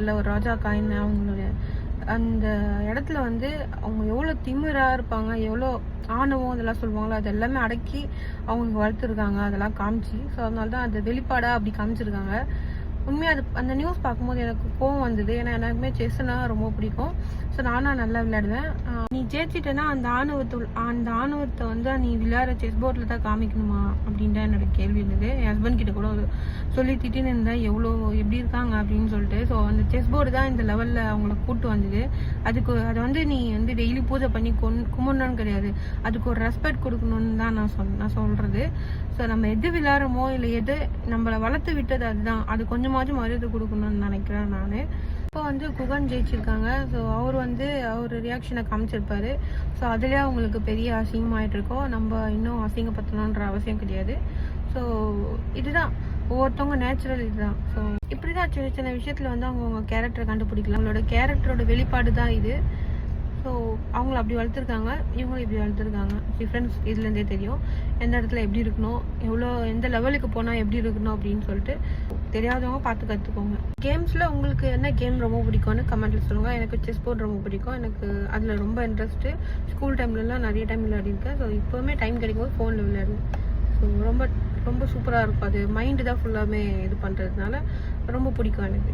தெரில, ஒரு ராஜா காயின் அவங்களுடைய அந்த இடத்துல வந்து அவங்க எவ்வளோ திமிராக இருப்பாங்க, எவ்வளோ ஆணவம் இதெல்லாம் சொல்லுவாங்களோ அது எல்லாமே அடக்கி அவங்க வளர்த்துருக்காங்க, அதெல்லாம் காமிச்சு. ஸோ அதனால தான் அந்த வெளிப்பாடாக அப்படி காமிச்சிருக்காங்க. உண்மையாக அது அந்த நியூஸ் பார்க்கும்போது எனக்கு கோவம் வந்தது. ஏன்னா எனக்குமே செஸ்ஸுனா ரொம்ப பிடிக்கும். ஸோ நானும் நல்லா விளையாடுவேன். நீ ஜெயிச்சிட்டேன்னா அந்த ஆணவத்தை வந்து நீ விளையாடுற செஸ் போர்டில் தான் காமிக்கணுமா அப்படின்ட்டு என்னோட கேள்வி இருந்தது. என் ஹஸ்பண்ட் கிட்ட கூட சொல்லி திட்டின்னு இருந்தேன், எப்படி இருக்காங்க அப்படின்னு சொல்லிட்டு. ஸோ அந்த செஸ் போர்டு தான் இந்த லெவலில் அவங்கள கூட்டு வந்தது. அதை வந்து நீ வந்து டெய்லி பூஜை பண்ணி கும்பிடணும்னு கிடையாது, அதுக்கு ஒரு ரெஸ்பெக்ட் கொடுக்கணும்னு தான் நான் சொல்கிறது. ஸோ நம்ம எது விளையாடுறோமோ இல்லை எது நம்மளை வளர்த்து விட்டது அதுதான், அது கொஞ்சமாச்சும் மரியாதை கொடுக்கணும்னு நினைக்கிறேன் நான். இப்போ வந்து குகன் ஜெயிச்சிருக்காங்க. ஸோ அவர் ரியாக்ஷனை காமிச்சிருப்பாரு. ஸோ அதுலேயே அவங்களுக்கு பெரிய அசிங்கமாயிட்டு இருக்கோம். நம்ம இன்னும் அசிங்கப்படுத்தணுன்ற அவசியம் கிடையாது. ஸோ இதுதான் ஒவ்வொருத்தவங்க நேச்சுரல், இதுதான். ஸோ இப்படி தான் சின்ன சின்ன விஷயத்தில் வந்து அவங்கவுங்க கேரக்டரை கண்டுபிடிக்கலாம். அவங்களோட கேரக்டரோட வெளிப்பாடு தான் இது. ஸோ அவங்கள அப்படி வளர்த்துருக்காங்க, இவங்களும் இப்படி வளர்த்துருக்காங்க. டிஃப்ரென்ஸ் இதுலேருந்தே தெரியும், எந்த இடத்துல எப்படி இருக்கணும், எந்த லெவலுக்கு போனால் எப்படி இருக்கணும் அப்படின்னு சொல்லிட்டு தெரியாதவங்க பார்த்து கற்றுக்கோங்க. கேம்ஸில் உங்களுக்கு என்ன கேம் ரொம்ப பிடிக்கும்னு கமெண்ட்டில் சொல்லுங்கள். எனக்கு செஸ் போர்டு ரொம்ப பிடிக்கும். எனக்கு அதில் ரொம்ப இன்ட்ரெஸ்ட்டு. ஸ்கூல் டைம்லலாம் நிறைய டைம் விளையாடிருக்கேன். ஸோ இப்போவுமே டைம் கிடைக்கும்போது ஃபோனில் விளையாடுவேன். ஸோ ரொம்ப ரொம்ப சூப்பராக இருக்கும். அது மைண்டு தான் ஃபுல்லாமே இது பண்ணுறதுனால ரொம்ப பிடிக்கும் எனக்கு.